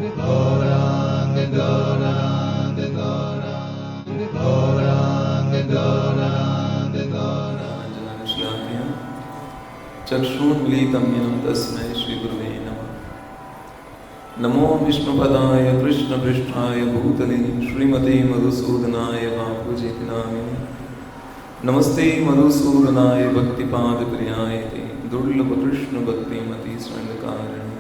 Gaurang, Gaurang, Gaurang, Gaurang, Gaurang, Gaurang. श्लाघ्यं चक्षुर्मीलितं येन तस्मै श्रीगुरवे नमः। नमो विष्णुपदाय कृष्णपृष्ठाय भूतले श्रीमते मधुसूदनाय वाकुजिति नामिने। नमस्ते मधुसूदनाय भक्तिपादप्रियाय ते दुर्लभकृष्णभक्तिमति स्वर्णकारिणे।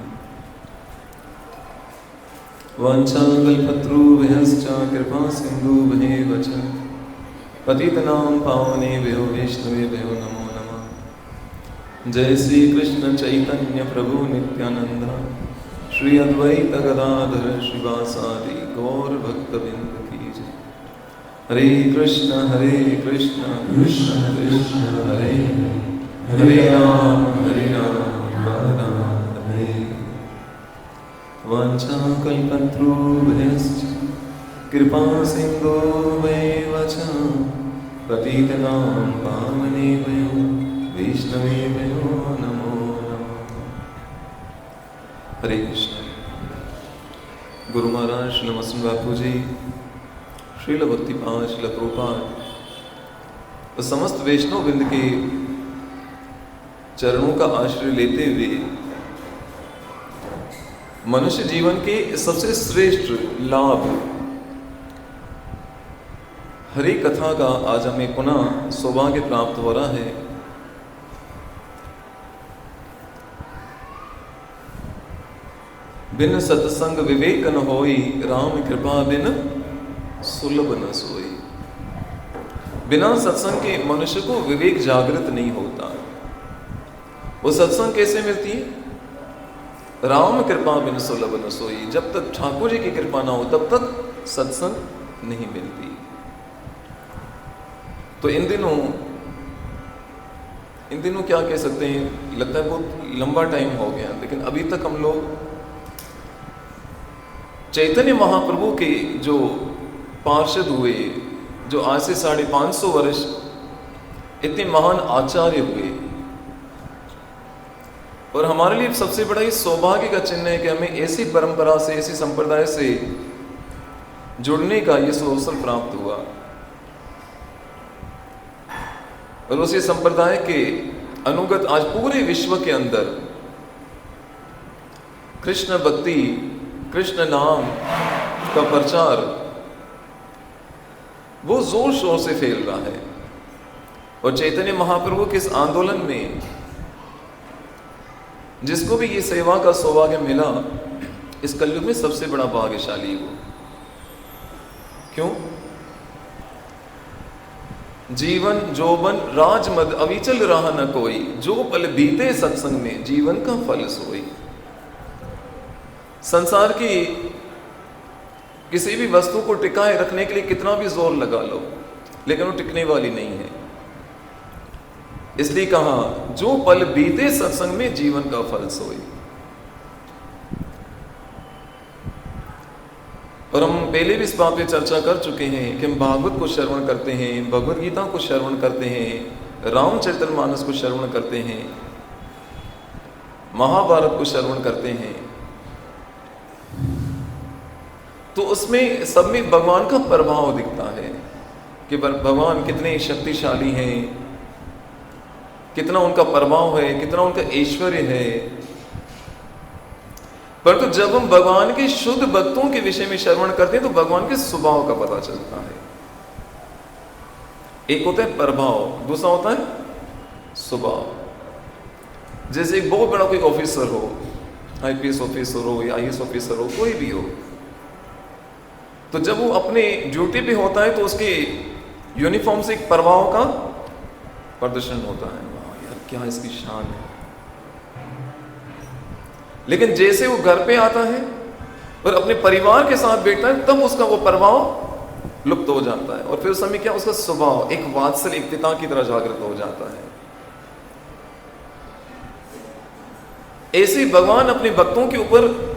वाञ्छाकल्पतरुभ्यश्च कृपासिन्धुभ्येव च पतितनां पावनेभ्यो वैष्णवेभ्यो नमो नमः। जय श्री कृष्ण चैतन्य प्रभु नित्यानंद श्री अद्वैत गदाधर श्रीवासादि गौर भक्तवृंद की जय। हरे कृष्ण कृष्ण कृष्ण हरे हरे राम राम हरे। वाञ्छाकल्पतरुभ्यश्च कृपासिन्धुभ्येव च पतितनां पावनेभ्यो वैष्णवेभ्यो नमो नमः। हरे कृष्ण। गुरु महाराज श्री मसन बापू जी, श्रील भक्तिपाद, श्रील प्रभुपाद और समस्त वैष्णव वृंद के चरणों का आश्रय लेते हुए मनुष्य जीवन के सबसे श्रेष्ठ लाभ हरि कथा का आज हमें पुनः सौभाग्य प्राप्त हो रहा है। बिन सत्संग विवेक न होई, राम कृपा बिन सुलभ न सोई। बिना सत्संग के मनुष्य को विवेक जागृत नहीं होता। वो सत्संग कैसे मिलती है? राम कृपा बिन सुलभ न सोई। जब तक ठाकुर जी की कृपा ना हो तब तक सत्संग नहीं मिलती। तो इन दिनों क्या कह सकते हैं, लगता है बहुत लंबा टाइम हो गया, लेकिन अभी तक हम लोग चैतन्य महाप्रभु के जो पार्षद हुए, जो आज से 550 वर्ष इतने महान आचार्य हुए, और हमारे लिए सबसे बड़ा ये सौभाग्य का चिन्ह है कि हमें ऐसी परंपरा से, ऐसी संप्रदाय से जुड़ने का ये अवसर प्राप्त हुआ। और उसी संप्रदाय के अनुगत आज पूरे विश्व के अंदर कृष्ण भक्ति, कृष्ण नाम का प्रचार वो जोर शोर से फैल रहा है। और चैतन्य महाप्रभु के इस आंदोलन में जिसको भी ये सेवा का सौभाग्य मिला, इस कलयुग में सबसे बड़ा भाग्यशाली वो। क्यों? जीवन जोबन राजमद अविचल रहा न कोई, जो पल बीते सत्संग में जीवन का फल सोई। संसार की किसी भी वस्तु को टिकाए रखने के लिए कितना भी जोर लगा लो, लेकिन वो टिकने वाली नहीं है। इसलिए कहा, जो पल बीते सत्संग में जीवन का फल सोई। और हम पहले भी इस बात पे चर्चा कर चुके हैं कि हम भागवत को श्रवण करते हैं, भगवद गीता को श्रवण करते हैं, रामचरितमानस को श्रवण करते हैं, महाभारत को श्रवण करते हैं, तो उसमें सब में भगवान का प्रभाव दिखता है कि भगवान कितने शक्तिशाली हैं, कितना उनका प्रभाव है, कितना उनका ऐश्वर्य है। परंतु जब हम भगवान के शुद्ध भक्तों के विषय में श्रवण करते हैं तो भगवान के स्वभाव का पता चलता है। एक होता है प्रभाव, दूसरा होता है स्वभाव। जैसे एक बहुत बड़ा कोई ऑफिसर हो, आईपीएस ऑफिसर हो या आईएएस ऑफिसर हो, कोई भी हो, तो जब वो अपने ड्यूटी पे होता है तो उसके यूनिफॉर्म से एक प्रभाव का प्रदर्शन होता है। वाह यार, क्या इसकी शान है। लेकिन जैसे वो घर पे आता है और अपने परिवार के साथ बैठता है, तब उसका वो प्रभाव लुप्त हो जाता है। और फिर उस समय क्या, उसका स्वभाव एक वात्सल्य, एक पिता की तरह जागृत हो जाता है। ऐसे भगवान अपने भक्तों के ऊपर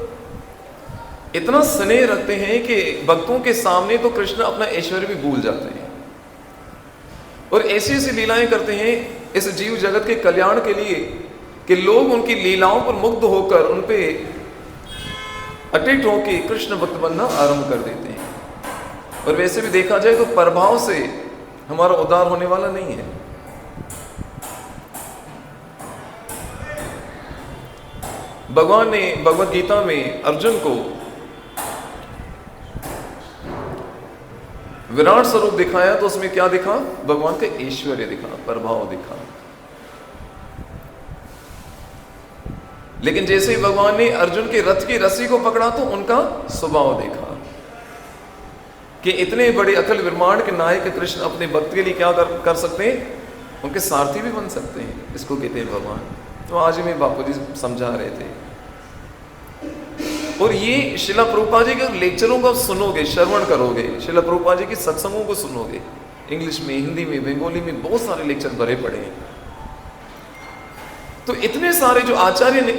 इतना स्नेह रखते हैं कि भक्तों के सामने तो कृष्ण अपना ऐश्वर्य भी भूल जाते हैं और ऐसी ऐसी लीलाएं करते हैं इस जीव जगत के कल्याण के लिए कि लोग उनकी लीलाओं पर मुग्ध होकर उन पे अटिट होकर कृष्ण भक्त बनना आरंभ कर देते हैं। और वैसे भी देखा जाए तो प्रभाव से हमारा उद्धार होने वाला नहीं है। भगवान ने भगवत गीता में अर्जुन को विराट स्वरूप दिखाया तो उसमें क्या दिखा? भगवान का ऐश्वर्य दिखा, प्रभाव दिखा। लेकिन जैसे ही भगवान ने अर्जुन के रथ की रस्सी को पकड़ा तो उनका स्वभाव देखा कि इतने बड़े अखिल ब्रह्मांड के नायक कृष्ण अपने भक्त के लिए क्या कर सकते हैं? उनके सारथी भी बन सकते हैं। इसको कहते हैं भगवान। तो आज ही में बापू जी समझा रहे थे। और ये शिला प्रभुपाद जी के लेक्चरों को सुनोगे, श्रवण करोगे, शिला प्रभुपाद जी के सत्संगों को सुनोगे, इंग्लिश में, हिंदी में, बंगाली में बहुत सारे लेक्चर भरे पड़े हैं। तो इतने सारे जो आचार्य ने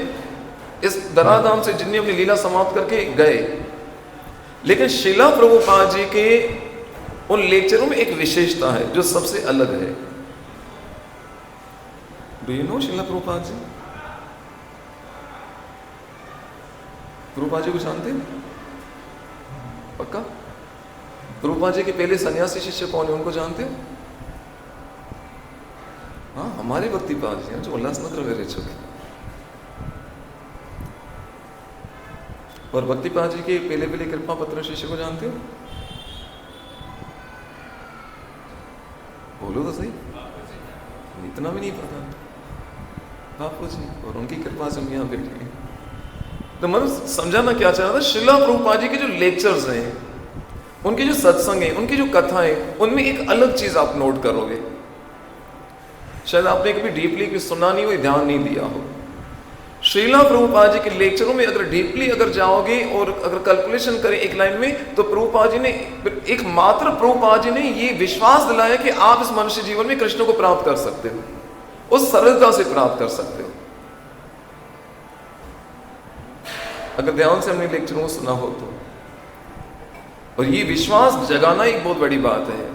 इस धराधाम से जिन्हें अपनी लीला समाप्त करके गए, लेकिन शिला प्रभुपाद जी के उन लेक्चरों में एक विशेषता है जो सबसे अलग है। डू यू नो शिला प्रभुपाद जी? प्रभुपाद जी को जानते हैं? पक्का? प्रभुपाद जी के पहले सन्यासी शिष्य कौन है, उनको जानते हो? हाँ, हमारे भक्तिपाद जी हैं जो उल्लासनगर में रह चुके। और भक्तिपाद जी के पहले कृपा पत्र शिष्य को जानते हो? बोलो तो सही। इतना भी नहीं पता। बापू जी और उनकी कृपा से हम यहाँ बैठे हैं। तो मतलब समझाना क्या चाह रहा था, शिला प्रभुपाद जी के जो लेक्चर्स हैं, उनके जो सत्संग हैं, उनकी जो कथाएं, उनमें एक अलग चीज आप नोट करोगे। शायद आपने कभी डीपली सुना नहीं हो, ध्यान नहीं दिया हो। श्रीला प्रभुपाद जी के लेक्चरों में अगर डीपली अगर जाओगे और अगर कैलकुलेशन करें एक लाइन में, तो प्रभुपाद जी ने एक मात्र प्रभुपाद जी ने ये विश्वास दिलाया कि आप इस मनुष्य जीवन में कृष्ण को प्राप्त कर सकते हो, उस सरलता से प्राप्त कर सकते हो। अगर ध्यान से हमने लेक्चरों को सुना हो तो। और ये विश्वास जगाना एक बहुत बड़ी बात है।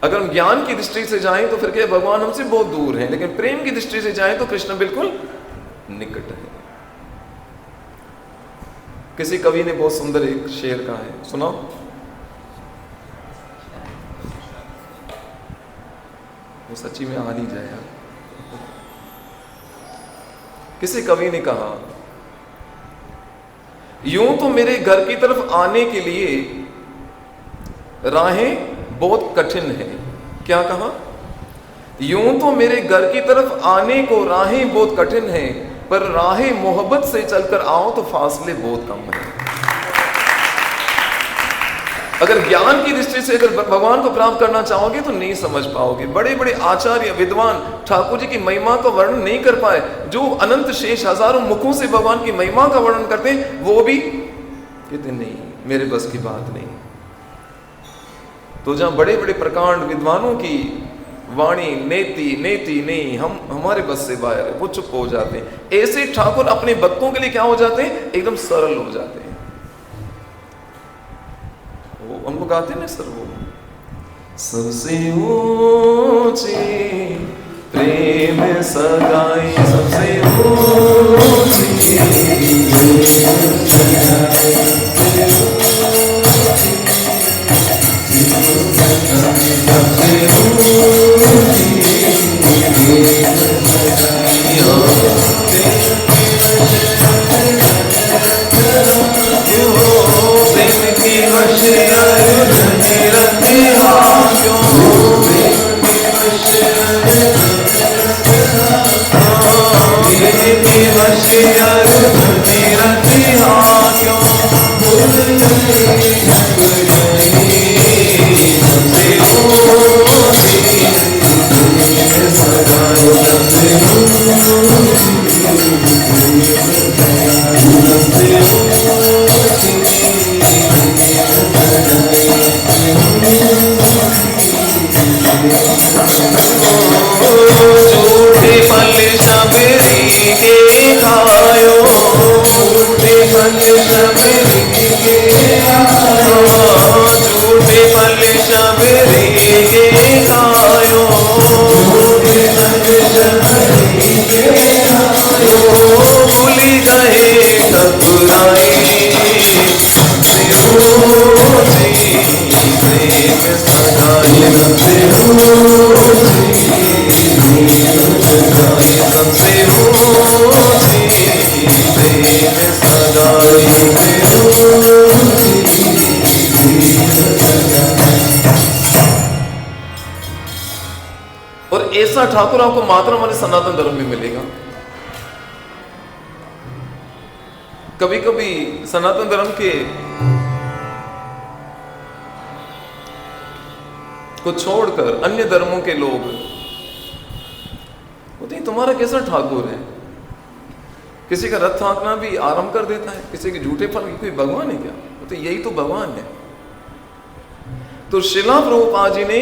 अगर हम ज्ञान की दृष्टि से जाएं तो फिर क्या, भगवान हमसे बहुत दूर हैं, लेकिन प्रेम की दृष्टि से जाएं तो कृष्ण बिल्कुल निकट है। किसी कवि ने बहुत सुंदर एक शेर कहा है, सुनाओ। वो सच्ची में आ नहीं जाए यार। किसी कवि ने कहा, यूं तो मेरे घर की तरफ आने के लिए राहें बहुत कठिन है। क्या कहा? यूं तो मेरे घर की तरफ आने को राहें बहुत कठिन है, पर राहें मोहब्बत से चलकर आओ तो फासले बहुत कम है। अगर ज्ञान की दृष्टि से अगर भगवान को प्राप्त करना चाहोगे तो नहीं समझ पाओगे। बड़े बड़े आचार्य विद्वान ठाकुर जी की महिमा का वर्णन नहीं कर पाए। जो अनंत शेष हजारों मुखों से भगवान की महिमा का वर्णन करते हैं, वो भी कहते नहीं, मेरे बस की बात नहीं। तो जहां बड़े बड़े प्रकांड विद्वानों की वाणी नेति नेति नहीं, हम हमारे बस से बाहर है, वो चुप हो जाते हैं। ऐसे ठाकुर अपने भक्तों के लिए क्या हो जाते हैं? एकदम सरल हो जाते हैं। वो हम लोग गाते हैं ना सर, वो सबसे ऊंची प्रेम सगाई, सबसे ऊंची और ऐसा ठाकुर आपको मात्र हमारे सनातन धर्म में मिलेगा। कभी कभी सनातन धर्म के को छोड़कर अन्य धर्मों के लोग बोलते हैं तुम्हारा कैसा ठाकुर है, किसी का रथ हाँकना भी आरंभ कर देता है, किसी के झूठे फल की कोई भगवान है क्या? बोलते यही तो भगवान है। तो शिला प्रभुपाद जी ने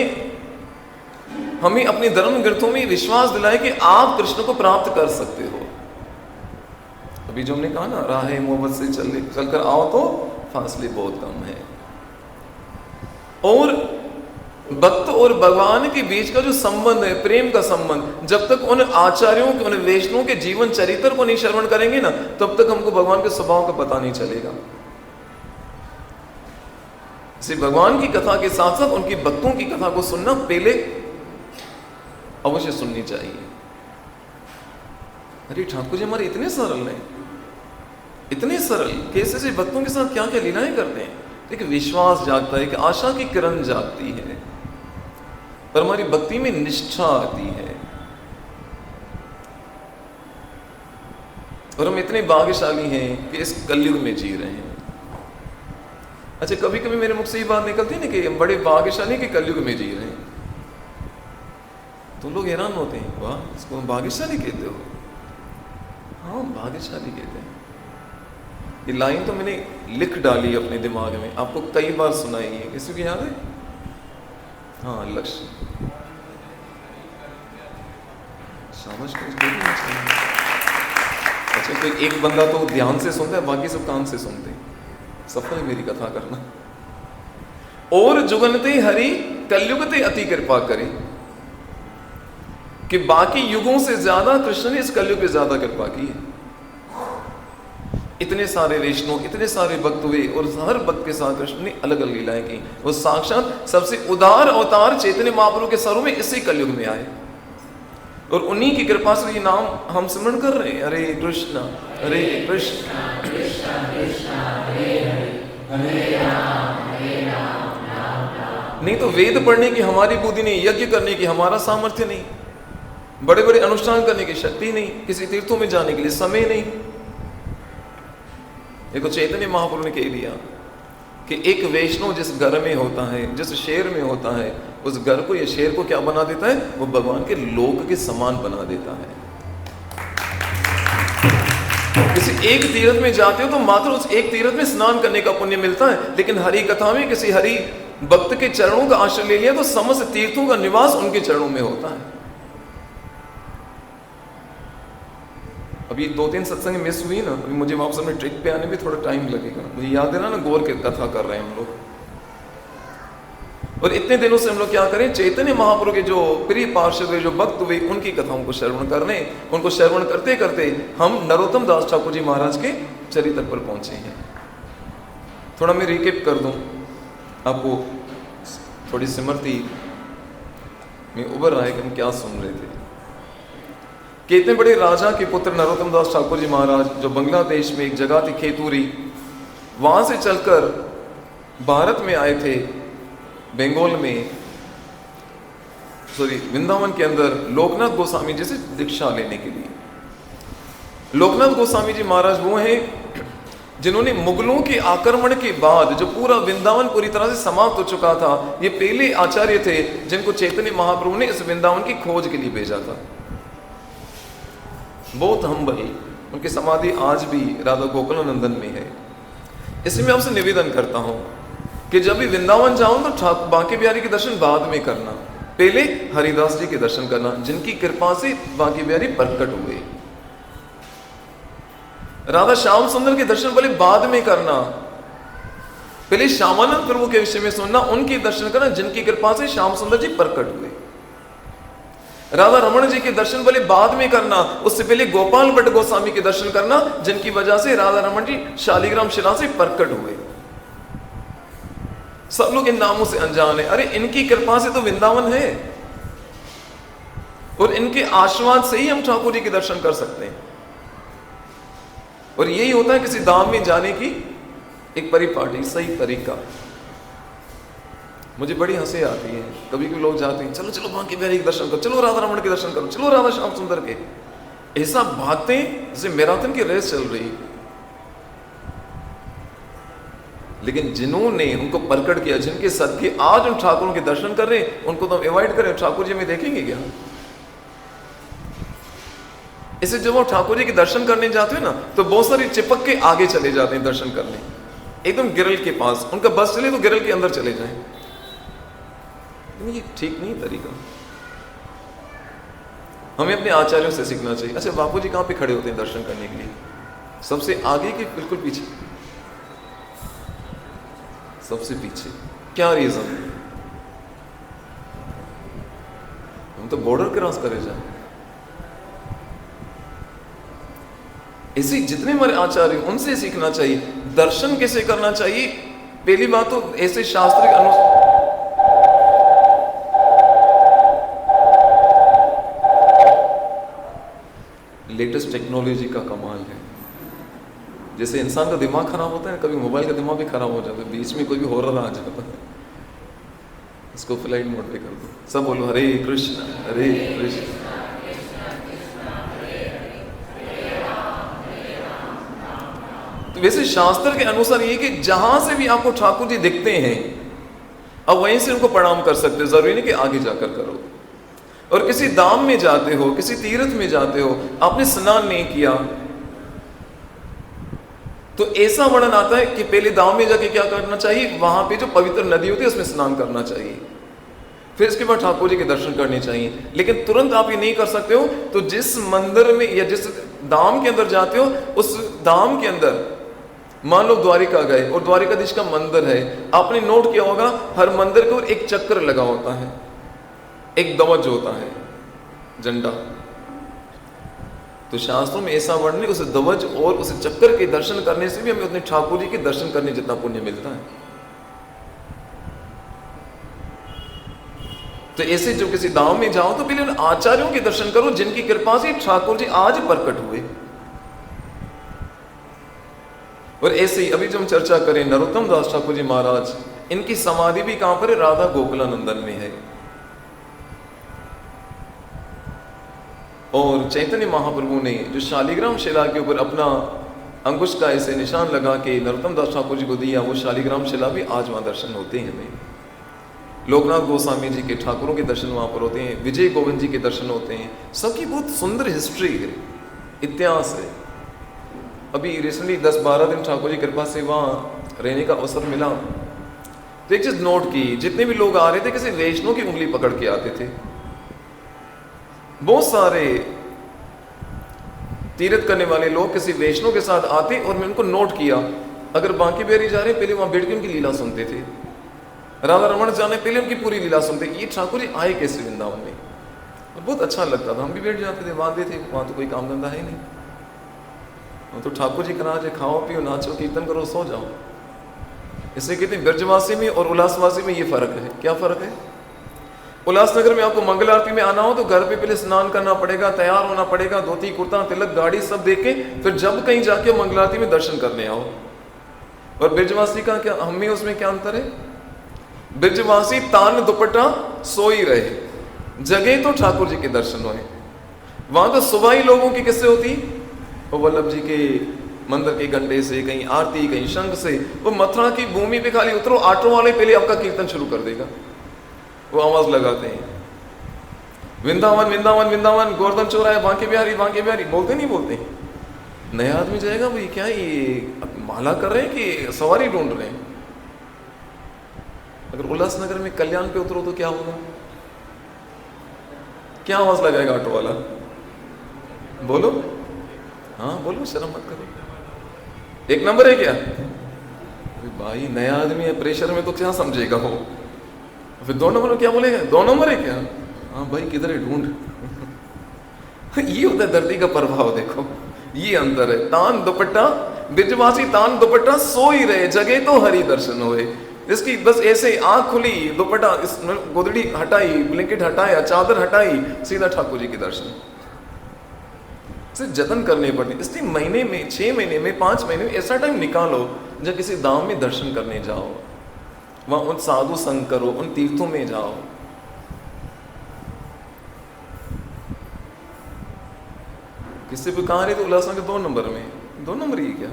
हमें अपने धर्म ग्रंथों में विश्वास दिलाया कि आप कृष्ण को प्राप्त कर सकते हो। अभी जो हमने कहा ना, राहे मोहब्बत से चलकर आओ तो फासले बहुत कम है। और भक्त और भगवान के बीच का जो संबंध है, प्रेम का संबंध, जब तक उन आचार्यों के, उन वैष्णवों के जीवन चरित्र को नहीं श्रवण करेंगे ना, तब तक हमको भगवान के स्वभाव का पता नहीं चलेगा। इसलिए भगवान की कथा के साथ साथ उनकी भक्तों की कथा को सुनना पहले अवश्य सुननी चाहिए। अरे ठाकुर जी हमारे इतने सरल हैं, इतने सरल, कैसे से भक्तों के साथ क्या क्या लीलाएं करते हैं। एक विश्वास जागता है, एक आशा की किरण जागती है, पर हमारी भक्ति में निष्ठा आती है। और हम इतने भाग्यशाली हैं कि इस कलयुग में जी रहे हैं। अच्छा, कभी कभी मेरे मुख से ये बात निकलती है ना कि हम बड़े भाग्यशाली के कलयुग में जी रहे हैं, तो लोग हैरान होते हैं, वाह इसको हम भाग्यशाली कहते हो? हाँ भाग्यशाली कहते हैं। ये लाइन तो मैंने लिख डाली अपने दिमाग में, आपको कई बार सुनाई है। किसी को याद है? हाँ, लक्ष्य शाबाश। अच्छा, कोई एक बंदा तो ध्यान से सुनता है, बाकी सब कान से सुनते हैं। सफल है मेरी कथा करना। और जुगनते हरि कलयुगते अति कृपा करे, कि बाकी युगों से ज्यादा कृष्ण ने इस कलयुग पे ज्यादा कृपा की है। इतने सारे वैष्णव, इतने सारे भक्त हुए और हर भक्त के साथ कृष्ण ने अलग अलग लीलाएं की। वो साक्षात सबसे उदार अवतार चैतन्य महाप्रभु के स्वरूप में इसी कलयुग में आए, और उन्हीं की कृपा से ये नाम हम स्मरण कर रहे हैं, हरे कृष्णा हरे कृष्णा कृष्णा कृष्णा हरे हरे हरे राम। नहीं तो वेद पढ़ने की हमारी बुद्धि नहीं, यज्ञ करने की हमारा सामर्थ्य नहीं, बड़े बड़े अनुष्ठान करने की शक्ति नहीं, किसी तीर्थों में जाने के लिए समय नहीं। देखो चैतन्य महाप्रभु ने कह दिया कि एक वैष्णव जिस घर में होता है, जिस शहर में होता है, उस घर को या शहर को क्या बना देता है? वो भगवान के लोक के समान बना देता है। किसी एक तीर्थ में जाते हो तो मात्र उस एक तीर्थ में स्नान करने का पुण्य मिलता है, लेकिन हरि कथा में किसी हरि भक्त के चरणों का आश्रय ले लिया तो समस्त तीर्थों का निवास उनके चरणों में होता है। अभी 2-3 सत्संग मिस हुई ना, अभी मुझे वापस अपने ट्रिक पे आने में थोड़ा टाइम लगेगा। मुझे याद है ना गौर की कथा कर रहे हैं हम लोग, और इतने दिनों से हम लोग क्या करें, चैतन्य महाप्रभु के जो प्रिय पार्षद हुए, जो भक्त हुए, उनकी कथाओं को श्रवण कर रहे हैं। उनको श्रवण करते करते हम नरोत्तम दास ठाकुर जी महाराज के चरित्र पर पहुंचे हैं। थोड़ा मैं रिकेप कर दूं, आपको थोड़ी स्मृति में उभर रहा है कि हम क्या सुन रहे थे। कि इतने बड़े राजा के पुत्र नरोत्तम दास ठाकुर जी महाराज, जो बांग्लादेश में एक जगह थी खेतूरी, वहां से चलकर भारत में आए थे, बंगाल में, वृंदावन के अंदर लोकनाथ गोस्वामी जी से दीक्षा लेने के लिए। लोकनाथ गोस्वामी जी महाराज वो हैं जिन्होंने मुगलों के आक्रमण के बाद जो पूरा वृंदावन पूरी तरह से समाप्त हो चुका था, ये पहले आचार्य थे जिनको चैतन्य महाप्रभु ने इस वृंदावन की खोज के लिए भेजा था। बहुत हम्बल, उनकी समाधि आज भी राधा गोकुलानंदन में है। इसलिए मैं आपसे निवेदन करता हूं कि जब भी वृंदावन जाऊं तो बांके बिहारी के दर्शन बाद में करना, पहले हरिदास जी के दर्शन करना, जिनकी कृपा से बांके बिहारी प्रकट हुए। राधा श्याम सुंदर के दर्शन पहले बाद में करना, पहले श्यामानंद प्रभु के विषय में सुनना, उनके दर्शन करना, जिनकी कृपा से श्याम सुंदर जी प्रकट हुए। राधा रमण जी के दर्शन पहले बाद में करना, उससे पहले गोपाल भट्ट गोस्वामी के दर्शन करना, जिनकी वजह से राधा रमण जी शालिग्राम शिला से प्रकट हुए। सब लोग इन नामों से अनजान है। अरे इनकी कृपा से तो वृंदावन है, और इनके आशीर्वाद से ही हम ठाकुर जी के दर्शन कर सकते हैं। और यही होता है किसी धाम में जाने की एक परिपाटी, सही तरीका। मुझे बड़ी हंसी आती है, कभी कभी लोग जाते हैं, चलो चलो बांके बिहारी के दर्शन करो, चलो राधा रमण के दर्शन करो, चलो राधा श्याम सुंदर के। ऐसा भागते हैं जैसे मैराथन की रेस चल रही। लेकिन जिन्होंने उनको प्रकट किया, जिनके सदके आज उन ठाकुरों के दर्शन कर रहे हैं, उनको तो हम अवॉइड करें, ठाकुर जी में देखेंगे क्या? इसे जब वो ठाकुर जी के दर्शन करने जाते हैं ना, तो बहुत सारे चिपक के आगे चले जाते हैं दर्शन करने, एकदम गिरल के पास। उनका बस चले तो गिरल के अंदर चले जाएं। ये ठीक नहीं तरीका। हमें अपने आचार्यों से सीखना चाहिए। अच्छा, बापू जी कहां पे खड़े होते हैं दर्शन करने के लिए? सबसे आगे के बिल्कुल पीछे? सबसे पीछे। क्या रीजन? हम तो बॉर्डर क्रॉस करे जाए। इसी जितने हमारे आचार्य उनसे सीखना चाहिए। दर्शन कैसे करना चाहिए? पहली बात तो ऐसे शास्त्र के अनुसार लेटेस्ट टेक्नोलॉजी का कमाल है। जैसे इंसान का दिमाग खराब होता है, कभी मोबाइल का दिमाग भी खराब हो जाता है, बीच में कोई भी हॉरर आ जाता है, इसको फ्लाइट मोड पे कर दो, सब बोलो हरे कृष्ण हरे कृष्ण। तो वैसे शास्त्र के अनुसार ये कि जहां से भी आपको ठाकुर जी दिखते हैं, अब वहीं से उनको प्रणाम कर सकते, जरूरी नहीं कि आगे जाकर करो। और किसी धाम में जाते हो, किसी तीर्थ में जाते हो, आपने स्नान नहीं किया, तो ऐसा वर्णन आता है कि पहले धाम में जाके क्या करना चाहिए, वहां पे जो पवित्र नदी होती है उसमें स्नान करना चाहिए, फिर इसके बाद ठाकुर जी के दर्शन करने चाहिए। लेकिन तुरंत आप ये नहीं कर सकते हो। तो जिस मंदिर में या जिस धाम के अंदर जाते हो, उस धाम के अंदर मान लो द्वारिका गए और द्वारिकाधीश का मंदिर है, आपने नोट किया होगा हर मंदिर के ऊपर एक चक्र लगा होता है, एक ध्वज होता है, झंडा। तो शास्त्रों में ऐसा वर्णन है, उस ध्वज और उस चक्र के दर्शन करने से भी हमें उतने ठाकुर जी के दर्शन करने जितना पुण्य मिलता है। तो ऐसे जो किसी धाम में जाओ तो पहले उन आचार्यों के दर्शन करो जिनकी कृपा से ठाकुर जी आज प्रकट हुए। और ऐसे ही अभी जो हम चर्चा करें नरोत्तम दास ठाकुर जी महाराज, इनकी समाधि भी कहां पर है? राधा गोकुलानंदन में है। और चैतन्य महाप्रभु ने जो शालिग्राम शिला के ऊपर अपना अंकुश का ऐसे निशान लगा के नरोत्तम दास ठाकुर जी को दिया, वो शालिग्राम शिला भी आज वहां दर्शन होते हैं हमें। लोकनाथ गोस्वामी जी के ठाकुरों के दर्शन वहां पर होते हैं, विजय गोविंद जी के दर्शन होते हैं। सबकी बहुत सुंदर हिस्ट्री है, इतिहास है। अभी रिसेंटली 10-12 दिन ठाकुर जी कृपा से वहां रहने का अवसर मिला। तो एक चीज नोट की, जितने भी लोग आ रहे थे किसी वैष्णव की उंगली पकड़ के आते थे। बहुत सारे तीर्थ करने वाले लोग किसी वैष्णव के साथ आते और मैं उनको नोट किया, अगर बांके बिहारी जा रहे पहले वहां बैठ के उनकी लीला सुनते थे, राधा रमण जाने पहले उनकी पूरी लीला सुनते। ये ठाकुर जी आए कैसे वृंदावन में, और बहुत अच्छा लगता था। हम भी बैठ जाते थे, बांधते थे, वहां तो कोई काम धंधा है नहीं, तो ठाकुर जी का राज है, खाओ पियो नाचो कीर्तन करो सो जाओ। इसलिए कहते हैं ब्रजवासी में और उल्लासवासी में ये फर्क है। क्या फर्क है? उल्लासनगर में आपको मंगल आरती में आना हो तो घर पे पहले स्नान करना पड़ेगा, तैयार होना पड़ेगा, धोती कुर्ता तिलक गाड़ी सब देख के फिर जब कहीं जाके मंगल आरती में दर्शन करने आओ। और ब्रजवासी का क्या, हम में उसमें क्या अंतर है? ब्रजवासी तान दुपट्टा सोई रहे, जगह तो ठाकुर जी के दर्शन हुए। वहां तो सुबह ही लोगों की किससे होती? वो वल्लभ जी के मंदिर के घंटे से, कहीं आरती कहीं शंख से। वो मथुरा की भूमि पे खाली उतरो, ऑटो वाले पहले आपका कीर्तन शुरू कर देगा, वो आवाज लगाते हैं वृंदावन वृंदावन वृंदावन, गोवर्धन चौराहे, बांके बिहारी बोलते नहीं बोलते? नया आदमी जाएगा भाई क्या ये माला कर रहे हैं कि सवारी ढूंढ रहे हैं? अगर उल्लासनगर में कल्याण पे उतरो तो क्या होगा? क्या आवाज लगाएगा ऑटो वाला? बोलो, हाँ बोलो, शर्म मत करो। एक नंबर है क्या? भाई नया आदमी है, प्रेशर में तो क्या समझेगा वो? फिर 2 नंबर में क्या बोलेगा? 2 नंबर है क्या? हाँ भाई किधर है, ढूंढ। ये होता है धरती का प्रभाव। देखो ये अंदर है। तान दुपट्टा, ब्रजवासी तान दुपट्टा सोई रहे, जगह तो हरि दर्शन हुए। इसकी बस ऐसे आंख खुली, दुपट्टा गोदड़ी हटाई, ब्लैंकेट हटाया, चादर हटाई, सीधा ठाकुर जी के दर्शन। से जतन करने पड़ते। इसलिए महीने में, 6 महीने में, 5 महीने में ऐसा टाइम निकालो जब किसी धाम में दर्शन करने जाओ, वहां उन साधु संग करो, उन तीर्थों में जाओ। किसी भी कहा रहे तो उल्लासनगर 2 नंबर में, 2 नंबर ही क्या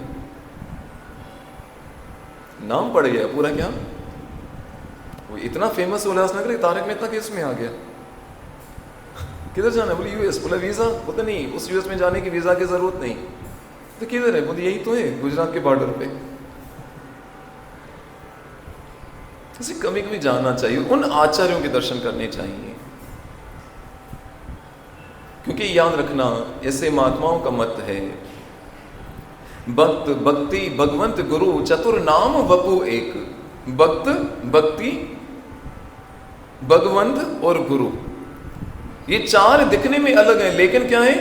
नाम पड़ गया पूरा, क्या वो इतना फेमस उल्लासनगर, तारक मेहता केस में आ गया। किधर जाना है? बोले यूएस। बोला वीजा? बोलते नहीं, उस यूएस में जाने की वीजा की जरूरत नहीं। तो किधर है? बोले यही तो है, गुजरात के बॉर्डर पे। इसे कभी कभी जाना चाहिए, उन आचार्यों के दर्शन करने चाहिए, क्योंकि याद रखना ऐसे महात्माओं का मत है, भक्त भक्ति भगवंत गुरु चतुर नाम वपु एक। भक्त भक्ति भगवंत और गुरु, ये 4 दिखने में अलग है, लेकिन क्या है?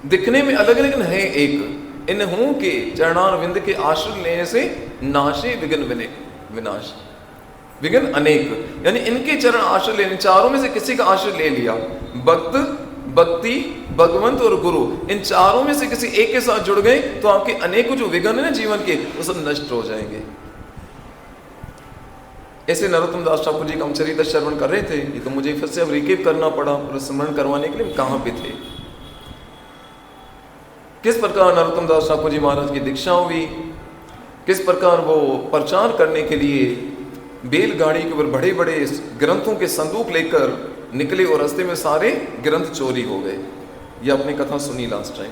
दिखने में अलग है लेकिन है एक। इन्हों के चरणारविंद के आश्रय लेने से नाशे विघ्न विनाश, विघ्न अनेक। यानी इनके चरण आश्रय लेने, चारों में से किसी का आश्रय ले लिया, भक्त भक्ति भगवंत और गुरु, इन चारों में से किसी एक के साथ जुड़ गए तो आपके अनेकों जो विघ्न है ना जीवन के, वो सब नष्ट हो जाएंगे। ऐसे नरोत्तम दास ठाकुर जी का हम चरित्र श्रवण कर रहे थे, ये तो मुझे फिर से अब रिकेप करना पड़ा और स्मरण करवाने के लिए कहां पे थे। किस प्रकार नरोत्तम दास ठाकुर जी महाराज की दीक्षा हुई, किस प्रकार वो प्रचार करने के लिए बैलगाड़ी के ऊपर बड़े बड़े ग्रंथों के संदूक लेकर निकले और रास्ते में सारे ग्रंथ चोरी हो गए। ये आपने कथा सुनी लास्ट टाइम।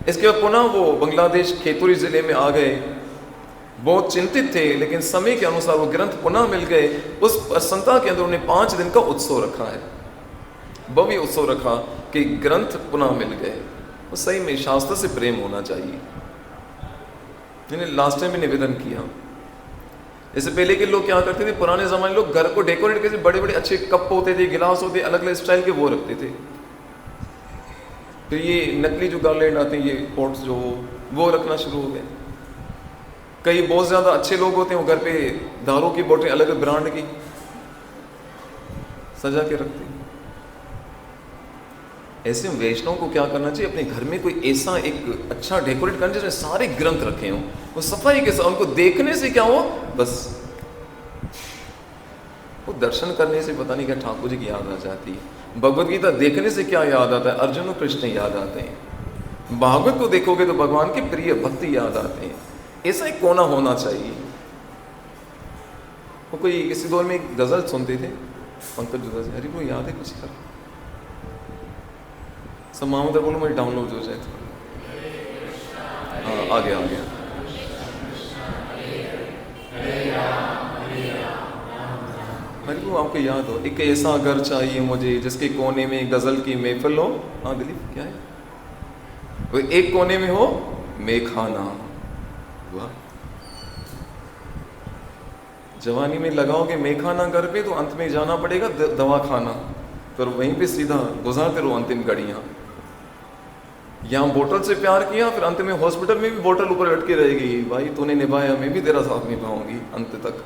इसके बाद पुनः वो बांग्लादेश खेतुरी जिले में आ गए, बहुत चिंतित थे, लेकिन समय के अनुसार वो ग्रंथ पुनः मिल गए। उस प्रसन्नता के अंदर उन्होंने 5 दिन का उत्सव रखा है, भव्य उत्सव रखा कि ग्रंथ पुनः मिल गए। वो सही में शास्त्र से प्रेम होना चाहिए। मैंने लास्ट टाइम भी निवेदन किया, इससे पहले के लोग क्या करते थे, पुराने जमाने लोग घर को डेकोरेट करके बड़े बड़े अच्छे कप होते थे, गिलास होते, अलग अलग स्टाइल के वो रखते थे। फिर ये नकली जो गार्लैंड आते हैं, ये पॉट्स जो वो रखना शुरू हो गए। कई बहुत ज्यादा अच्छे लोग होते हैं, वो घर पे दारू की बोतलें अलग अलग ब्रांड की सजा के रखते हैं। ऐसे वैष्णव को क्या करना चाहिए, अपने घर में कोई ऐसा एक अच्छा डेकोरेट करना जिसमें सारे ग्रंथ रखे हों, वो सफाई के साथ, उनको देखने से क्या हो, बस वो दर्शन करने से पता नहीं क्या ठाकुर जी की याद आ जाती है। भगवत गीता देखने से क्या याद आता है, अर्जुन और कृष्ण याद आते हैं। भागवत को देखोगे तो भगवान के प्रिय भक्ति याद आते हैं। ऐसा एक कोना होना चाहिए। वो कोई किसी दौर में एक गजल सुनते थे, पंकज जुदा से, अरे वो याद है कुछ कर सब मामूदर बोलो, मुझे डाउनलोड हो जाए तो। हाँ, आ गया। अरे वो आपको याद हो, एक ऐसा घर चाहिए मुझे जिसके कोने में गजल की महफिल हो। हाँ दिलीप, क्या है वो, एक कोने में हो मेखाना। वाह, जवानी में लगाओगे मेखाना घर पे तो अंत में जाना पड़ेगा दवा खाना, फिर वहीं पे सीधा गुजारते रहो अंतिम घड़ियां। यहाँ बोतल से प्यार किया, फिर अंत में हॉस्पिटल में भी बोतल ऊपर लटकी रहेगी, भाई तूने निभाया, मैं भी तेरा साथ निभाऊंगी अंत तक।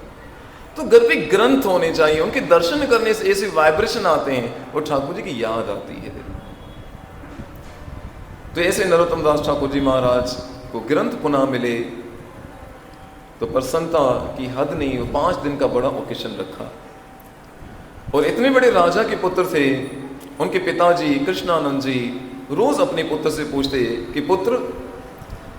तो घर पे ग्रंथ होने चाहिए, उनके दर्शन करने से ऐसे वाइब्रेशन आते हैं और ठाकुर जी की याद आती है। तो ऐसे नरोत्तम दास ठाकुर जी महाराज को ग्रंथ पुनः मिले तो प्रसन्नता की हद नहीं, 5 दिन का बड़ा ओकेशन रखा। और इतने बड़े राजा के पुत्र थे, उनके पिताजी कृष्णानंद जी रोज अपने पुत्र से पूछते कि पुत्र,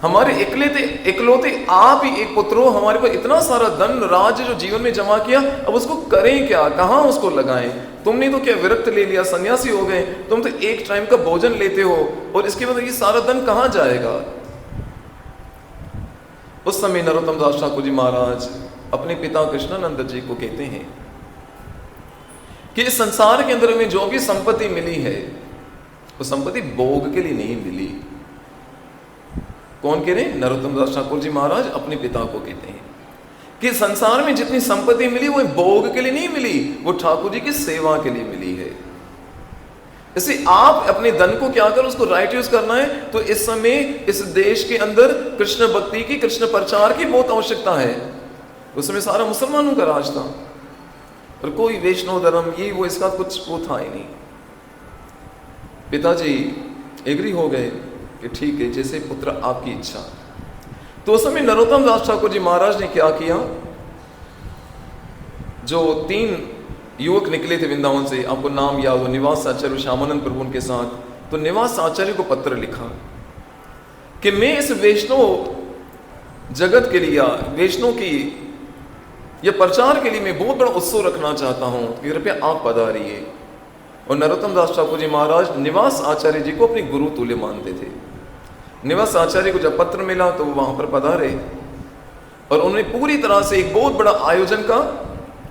हमारे इकलौते आप ही एक पुत्र हो, हमारे पास इतना सारा धन राज्य जो जीवन में जमा किया, अब उसको करें क्या, कहाँ उसको लगाएं? तुमने तो क्या विरक्त ले लिया, सन्यासी हो गए, तुम तो एक टाइम का भोजन लेते हो और इसके बाद ये सारा धन कहाँ जाएगा? उस समय नरोत्तम दास ठाकुर जी महाराज अपने पिता कृष्णानंद जी को कहते हैं कि इस संसार के अंदर में जो भी संपत्ति मिली है वो संपत्ति भोग के लिए नहीं मिली। कौन कह रहे हैं? नरोत्तम दास ठाकुर जी महाराज अपने पिता को कहते हैं कि संसार में जितनी संपत्ति मिली वो भोग के लिए नहीं मिली, वो ठाकुर जी की सेवा के लिए मिली है। इसलिए आप अपने धन को क्या कर, उसको राइट यूज करना है। तो इस समय इस देश के अंदर कृष्ण भक्ति की, कृष्ण प्रचार की बहुत आवश्यकता है। उस समय सारा मुसलमानों का राज था और कोई वैष्णव धर्म ये वो इसका कुछ वो था ही नहीं। पिताजी एग्री हो गए कि ठीक है, जैसे पुत्र आपकी इच्छा। तो उस समय नरोत्तम दास ठाकुर जी महाराज ने क्या किया, जो 3 युवक निकले थे वृंदावन से, आपको नाम याद हो, निवास आचार्य श्यामानंद प्रभु उनके साथ, तो निवास आचार्य को पत्र लिखा कि मैं इस वैष्णव जगत के लिए, वैष्णव की यह प्रचार के लिए मैं बहुत बड़ा उत्सव रखना चाहता हूं, कृपया आप पधारिए। और नरोत्तम दास ठाकुर जी महाराज निवास आचार्य जी को अपने गुरु तुल्य मानते थे। निवास आचार्य को जब पत्र मिला तो वो वहां पर पधारे और उन्होंने पूरी तरह से एक बहुत बड़ा आयोजन का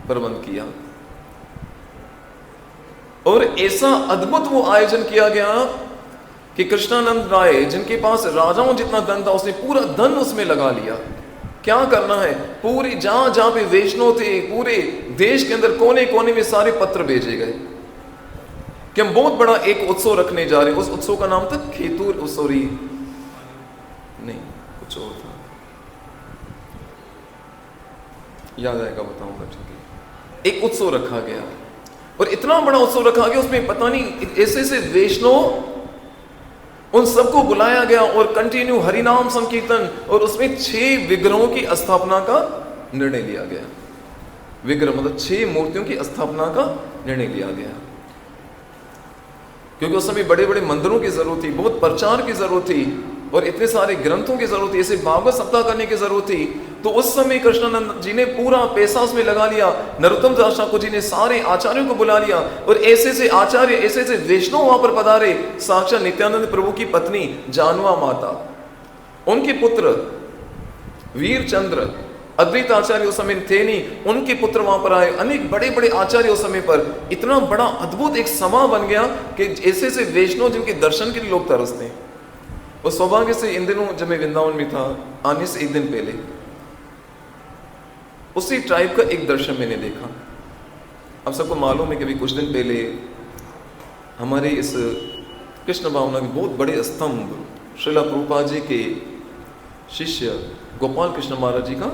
प्रबंध किया। और ऐसा अद्भुत वो आयोजन किया गया कि कृष्णानंद राय, जिनके पास राजाओं जितना धन था, उसने पूरा धन उसमें लगा लिया। क्या करना है, पूरी जहां जहां पे वैष्णव थे, पूरे देश के अंदर कोने कोने में सारे पत्र भेजे गए कि हम बहुत बड़ा एक उत्सव रखने जा रहे हैं। उस उत्सव का नाम था खेतूर, सॉरी नहीं, कुछ और था, याद आएगा बताऊंगा, ठीक है। एक उत्सव रखा गया और इतना बड़ा उत्सव रखा गया, उसमें पता नहीं ऐसे ऐसे वैष्णव, उन सबको बुलाया गया और कंटिन्यू हरिनाम संकीर्तन, और उसमें 6 विग्रहों की स्थापना का निर्णय लिया गया। विग्रह मतलब 6 मूर्तियों की स्थापना का निर्णय लिया गया, क्योंकि उस समय बड़े बड़े मंदिरों की जरूरत थी, बहुत प्रचार की जरूरत थी और इतने सारे ग्रंथों की जरूरत थी, ऐसे भागवत सप्ताह करने की जरूरत थी। तो उस समय कृष्णानंद जी ने पूरा पैसा उसमें लगा लिया, नरोत्तम दास ठाकुर जी ने सारे आचार्यों को बुला लिया और ऐसे से आचार्य, ऐसे से वैष्णव वहां पर पधारे। साक्षात नित्यानंद प्रभु की पत्नी जानवा माता, उनके पुत्र वीरचंद्र, अद्वैत आचार्य उस समय थे नहीं, उनके पुत्र वहां पर आए, अनेक बड़े बड़े आचार्य उस समय पर। इतना बड़ा अद्भुत एक समा बन गया कि ऐसे से वैष्णव जिनके दर्शन के लिए लोग तरसते हैं। और सौभाग्य से इन दिनों जब मैं वृंदावन में था, आने से 1 दिन पहले उसी ट्राइब का एक दर्शन मैंने देखा। अब सबको मालूम है कि अभी कुछ दिन पहले हमारे इस कृष्ण भावना के बहुत बड़े स्तंभ श्रीला प्रभुपाद जी के शिष्य गोपाल कृष्ण महाराज जी का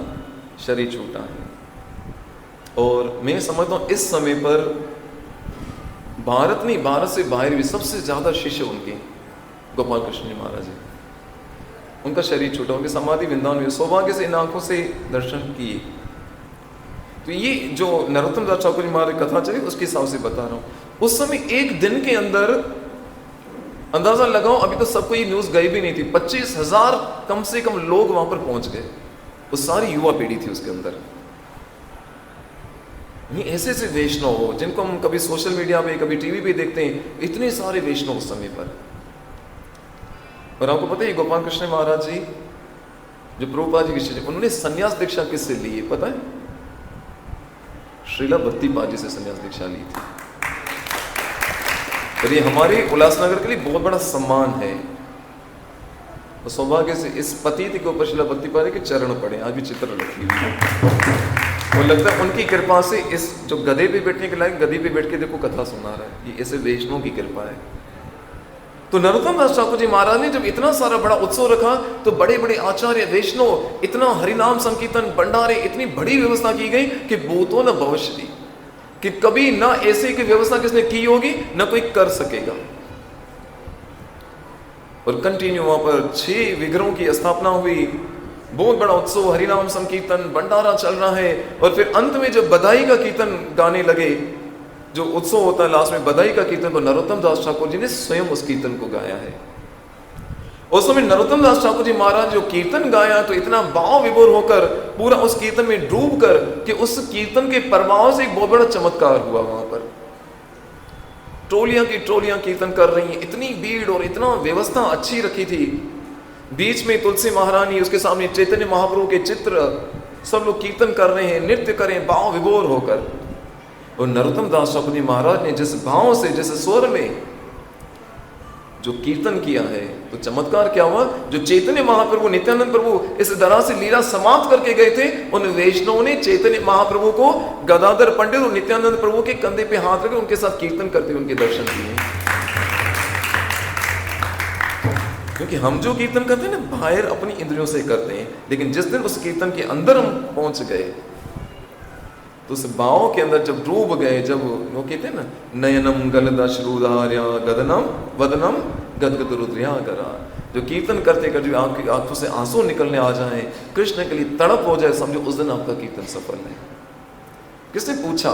शरीर छूटा है। और मैं समझता हूँ इस समय पर भारत नहीं, भारत से बाहर भी सबसे ज्यादा शिष्य उनके गोपाल कृष्ण जी महाराज जी, उनका शरीर छूटा, उनकी समाधि वृंदावन में। सौभाग्य से इन आंखों से दर्शन किए। तो ये जो नरोत्तम दास ठाकुर जी महाराज कथा चली, उसके हिसाब से बता रहा हूँ। उस समय 1 दिन के अंदर अंदाजा लगाओ, अभी तो सबको ये न्यूज गई भी नहीं थी, 25,000 कम से कम लोग वहां पर पहुंच गए। वो सारी युवा पीढ़ी थी उसके अंदर। ऐसे ऐसे वैष्णव हो जिनको हम कभी सोशल मीडिया पे, कभी टीवी पे देखते हैं, इतने सारे वैष्णव उस समय पर। और आपको पता है गोपाल कृष्ण महाराज जी जो प्रभुपाद जी के शिष्य, उन्होंने संन्यास दीक्षा किससे ली है पता है? श्रीला भक्तिपाद जी से संन्यास दीक्षा ली थी। और ये हमारे उल्लासनगर के लिए बहुत बड़ा सम्मान है। और सौभाग्य से इस पतित के ऊपर श्रीला भक्तिपाद के चरण पड़े, आज भी चित्र रखी हुई है। और लगता है उनकी कृपा से इस जो गधे पे बैठने के लायक, गधे पे बैठ के देखो कथा सुना रहा है, ये ऐसे वैष्णव की कृपा है। तो नरोत्तम दास ठाकुर जी महाराज ने जब इतना सारा बड़ा उत्सव रखा, तो बड़े बड़े आचार्य वैष्णव, इतना हरिनाम संकीर्तन, भंडारे, इतनी बड़ी व्यवस्था की गई कि भूतो न भविष्यति, कि कभी ना ऐसे की व्यवस्था किसने की होगी, ना कोई कर सकेगा। और कंटिन्यू वहां पर 6 विग्रहों की स्थापना हुई, बहुत बड़ा उत्सव, हरिनाम संकीर्तन, भंडारा चल रहा है। और फिर अंत में जब बधाई का कीर्तन गाने लगे, जो उत्सव होता है लास्ट में बधाई का कीर्तन, तो नरोत्तम दास ठाकुर जी ने स्वयं उस कीर्तन को गाया है। उस समय नरोत्तम दास ठाकुर जी महाराज जो कीर्तन गाया, तो इतना भाव विभोर होकर, पूरा उस कीर्तन में डूब कर, कि उस कीर्तन के प्रभाव से एक बहुत बड़ा चमत्कार हुआ। वहां पर टोलियां की टोलियां कीर्तन कर रही हैं, इतनी भीड़ और इतना व्यवस्था अच्छी रखी थी। बीच में तुलसी महारानी, उसके सामने चैतन्य महाप्रभु के चित्र, सब लोग कीर्तन कर रहे हैं, नृत्य करें भाव विभोर होकर। और नरोत्तम दास ठाकुर जी महाराज ने जिस भाव से, जिस स्वर में जो कीर्तन किया है, तो चमत्कार क्या हुआ, जो चैतन्य महाप्रभु, नित्यानंद प्रभु इस तरह से लीला समाप्त करके गए थे, उन वैष्णवों ने चैतन्य महाप्रभु को गदाधर पंडित और नित्यानंद प्रभु के कंधे पे हाथ रखे उनके साथ कीर्तन करते हुए उनके दर्शन किए। क्योंकि हम जो कीर्तन करते हैं ना, बाहर अपनी इंद्रियों से करते हैं, लेकिन जिस दिन उस कीर्तन के अंदर हम पहुंच गए, तो उस भाव के अंदर जब डूब गए, जब वो कहते हैं ना, नयनम गलदश्रुधार्या गदनम वदनम गदगद रुद्रिया करा। जो कीर्तन करते करते जो आपकी आंखों से आंसू निकलने आ जाए, कृष्ण के लिए तड़प हो जाए, समझो उस दिन आपका कीर्तन सफल है। किसने पूछा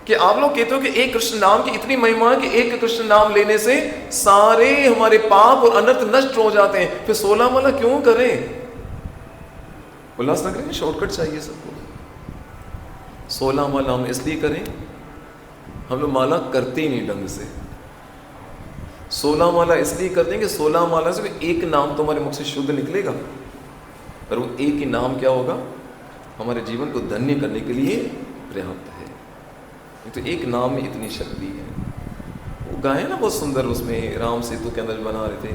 कि आप लोग कहते हो कि एक कृष्ण नाम की इतनी महिमा है कि एक कृष्ण नाम लेने से सारे हमारे पाप और अनर्थ नष्ट हो जाते हैं, फिर 16 माला क्यों करें? उल्लासनगर में शॉर्टकट चाहिए सबको। 16 माला हम इसलिए करें, हम लोग माला करते ही नहीं ढंग से। 16 माला इसलिए करते हैं कि 16 माला से एक नाम तो हमारे मुख से शुद्ध निकलेगा, पर वो एक ही नाम क्या होगा, हमारे जीवन को धन्य करने के लिए पर्याप्त है। तो एक नाम में इतनी शक्ति है। वो गाए ना बहुत सुंदर, उसमें राम सेतु के अंदर बना रहे थे,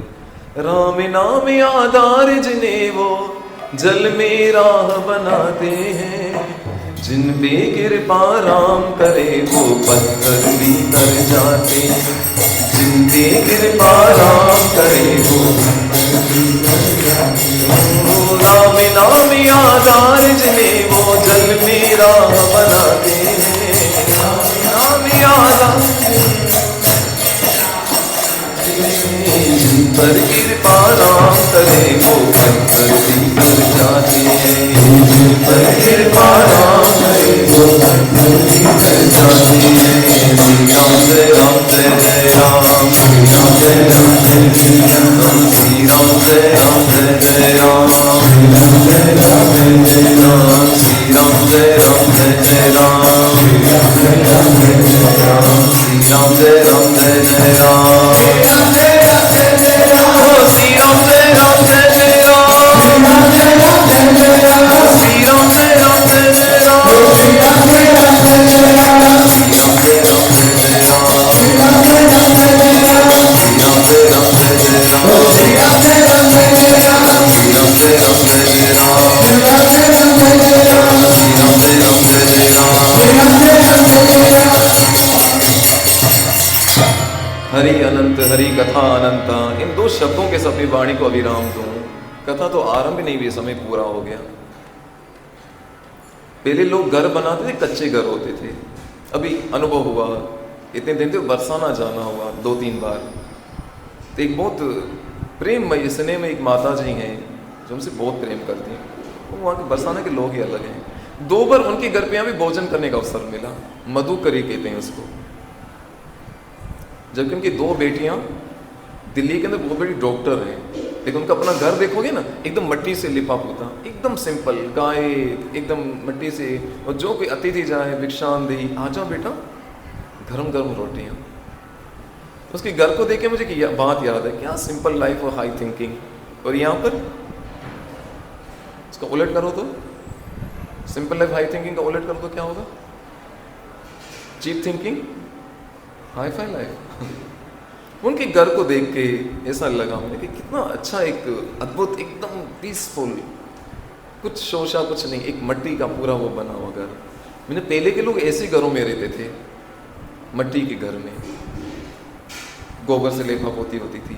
राम नाम आधार जिन्हें वो जल में राह बनाते हैं, जिन पे कृपा राम करे वो पत्थर भी तर जाते हैं, जिन पे कृपा राम करे वो राम नाम आधार जिन्हें वो जल में राह बनाते हैं, राम आधार जिन पर कृपा राम करे वो पत्थर भी तर जाते हैं, जिन पर कृपा राम करे वो पत्थर भी तर जाते हैं। श्री राम जय राम जय जय राम, श्री राम जय राम जय जय राम, श्री राम जय राम जय जय राम, श्री राम जय राम जय जय राम, श्री राम जय राम जय जय राम, श्री राम जय राम जय जय राम, श्री राम जय राम जय जय राम, श्री राम जय राम जय जय राम, श्री राम जय राम जय जय राम, श्री राम जय राम जय जय राम, श्री राम जय राम जय जय राम, श्री राम जय राम जय जय राम, श्री राम जय राम जय जय राम, श्री राम जय राम जय जय राम, श्री राम जय राम जय जय राम, श्री राम जय राम जय जय राम, श्री राम जय राम जय जय राम, श्री राम जय राम जय जय राम, श्री राम जय राम जय जय राम। हरि अनंत हरि कथा अनंता, इन दो शब्दों के अपनी वाणी को अविराम दूं। कथा तो आरंभ नहीं हुई, समय पूरा हो गया। पहले लोग घर बनाते थे, कच्चे घर होते थे। अभी अनुभव हुआ, इतने दिन से बरसाना जाना हुआ 2-3 बार। तो एक बहुत प्रेममय स्नेह में एक माता जी हैं जो हमसे बहुत प्रेम करती हैं। वो वहाँ के बरसाना के लोग ही अलग हैं। 2 बार उनके घर पे यहाँ भी भोजन करने का अवसर मिला। मधुकरी कहते हैं उसको। जबकि उनकी 2 बेटियां दिल्ली के अंदर बहुत बड़ी डॉक्टर हैं, लेकिन उनका अपना घर देखोगे ना, एकदम मिट्टी से लिपा पोता, एकदम सिंपल, गाय एकदम मिट्टी से। और जो कोई अतिथि जाए, भिक्षान दी, आ जाओ बेटा, गरम गरम रोटियां। उसके घर को देख के मुझे बात याद है, क्या सिंपल लाइफ और हाई थिंकिंग। और यहाँ पर इसका उलट करो तो, सिंपल लाइफ हाई थिंकिंग का उलट करो तो क्या होगा? Cheap thinking hi-fi life. उनके घर को देख के ऐसा लगा मुझे कि कितना अच्छा, एक अद्भुत, एकदम पीसफुल, कुछ शोशा कुछ नहीं, एक मिट्टी का पूरा वो बना हुआ घर। मैंने पहले के लोग ऐसे घरों में रहते थे, मिट्टी के घर में, गोबर से लेपा पोती होती थी।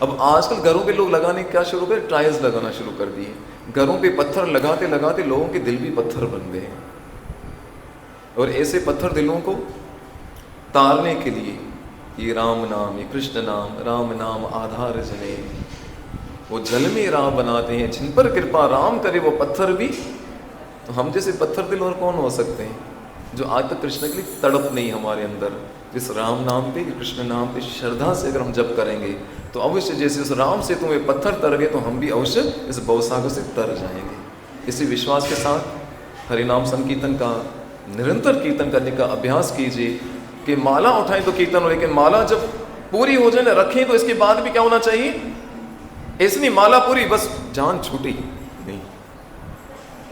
अब आजकल घरों पे लोग लगाने क्या शुरू कर, टाइल्स लगाना शुरू कर दिए। घरों पे पत्थर लगाते लगाते लोगों के दिल भी पत्थर बन गए हैं। और ऐसे पत्थर दिलों को तारने के लिए ये राम नाम, ये कृष्ण नाम, राम नाम आधार जने, वो जल में राह बनाते हैं, जिन पर कृपा राम करे वो पत्थर भी। तो हम जैसे पत्थर दिल और कौन हो सकते हैं, जो आज तक कृष्ण के लिए तड़प नहीं हमारे अंदर। जिस राम नाम पे, कृष्ण नाम पे श्रद्धा से अगर हम जप करेंगे तो अवश्य जैसे उस राम से तुम्हें पत्थर तर गए, तो हम भी अवश्य इस भवसागर से तर जाएंगे। इसी विश्वास के साथ हरिनाम संकीर्तन का निरंतर कीर्तन करने का अभ्यास कीजिए कि माला उठाएं तो कीर्तन हो, लेकिन माला जब पूरी हो जाए ना, रखें तो इसके बाद भी क्या होना चाहिए? ऐसी नहीं माला पूरी बस जान छूटी नहीं,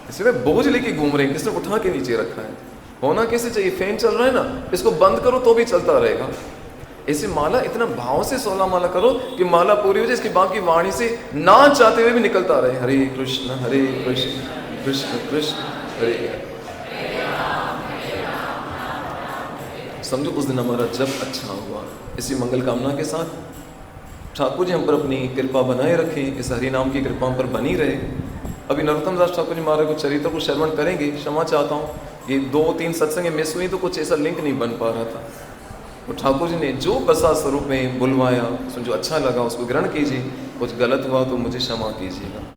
इसमें बोझ लेके घूम रहे हैं, किसने उठा के नीचे रखा है। होना कैसे चाहिए? फैन चल रहा है ना, इसको बंद करो तो भी चलता रहेगा। ऐसी माला इतना भाव से 16 माला करो कि माला पूरी हो जाए, इसके बाद की वाणी से ना चाहते हुए भी निकलता रहे, हरे कृष्ण कृष्ण कृष्ण हरे हरे। समझो उस दिन हमारा जब अच्छा हुआ। इसी मंगल कामना के साथ ठाकुर जी हम पर अपनी कृपा बनाए रखें, इस हरि नाम की कृपा हम पर बनी रहे। अभी नरोत्तम दास ठाकुर जी महाराज को चरित्र को श्रवण करेंगे। क्षमा चाहता हूँ, ये 2-3 सत्संग मिस हुई तो कुछ ऐसा लिंक नहीं बन पा रहा था। तो ठाकुर जी ने जो बसा स्वरूप में बुलवाया, उसमें जो अच्छा लगा उसको ग्रहण कीजिए, कुछ गलत हुआ तो मुझे क्षमा कीजिएगा।